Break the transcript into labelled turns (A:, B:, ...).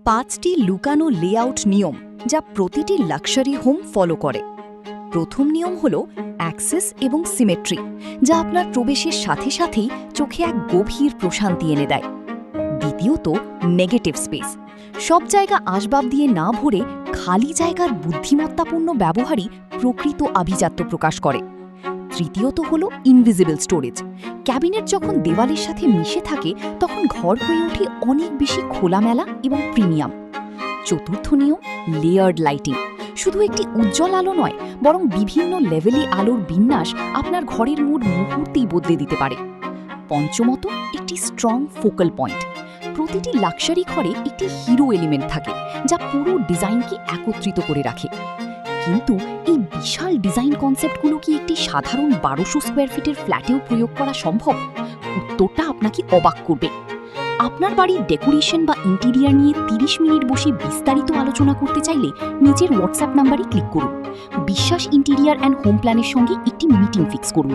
A: 5টি লুকানো লেআউট নিয়ম যা প্রতিটি লাক্সারি হোম ফলো করে। প্রথম নিয়ম হল অ্যাক্সেস এবং সিমেট্রি, যা আপনার প্রবেশের সাথে সাথেই চোখে এক গভীর প্রশান্তি এনে দেয়। দ্বিতীয়ত নেগেটিভ স্পেস, সব জায়গা আসবাব দিয়ে না ভরে খালি জায়গার বুদ্ধিমত্তাপূর্ণ ব্যবহারই প্রকৃত আভিজাত্য প্রকাশ করে। তৃতীয়ত হল ইনভিজিবল স্টোরেজ, ক্যাবিনেট যখন দেওয়ালের সাথে মিশে থাকে তখন ঘর হয়ে ওঠে অনেক বেশি খোলামেলা এবং প্রিমিয়াম। চতুর্থ নিয়ম লেয়ার্ড লাইটিং, শুধু একটি উজ্জ্বল আলো নয়, বরং বিভিন্ন লেভেলে আলোর বিন্যাস আপনার ঘরের মুড মুহূর্তেই বদলে দিতে পারে। পঞ্চমত একটি স্ট্রং ফোকাল পয়েন্ট, প্রতিটি লাক্সারি ঘরে একটি হিরো এলিমেন্ট থাকে যা পুরো ডিজাইনকে একত্রিত করে রাখে। কিন্তু এই বিশাল ডিজাইন কনসেপ্টগুলো কি একটি সাধারণ 1200 স্কোয়ার ফিটের ফ্ল্যাটেও প্রয়োগ করা সম্ভব? উত্তরটা আপনাকে অবাক করবে। আপনার বাড়ির ডেকোরেশন বা ইন্টেরিয়ার নিয়ে 30 মিনিট বসে বিস্তারিত আলোচনা করতে চাইলে নিচের হোয়াটসঅ্যাপ নাম্বারে ক্লিক করুন। বিশ্বাস ইন্টেরিয়ার অ্যান্ড হোম প্ল্যানের সঙ্গে একটি মিটিং ফিক্স করুন।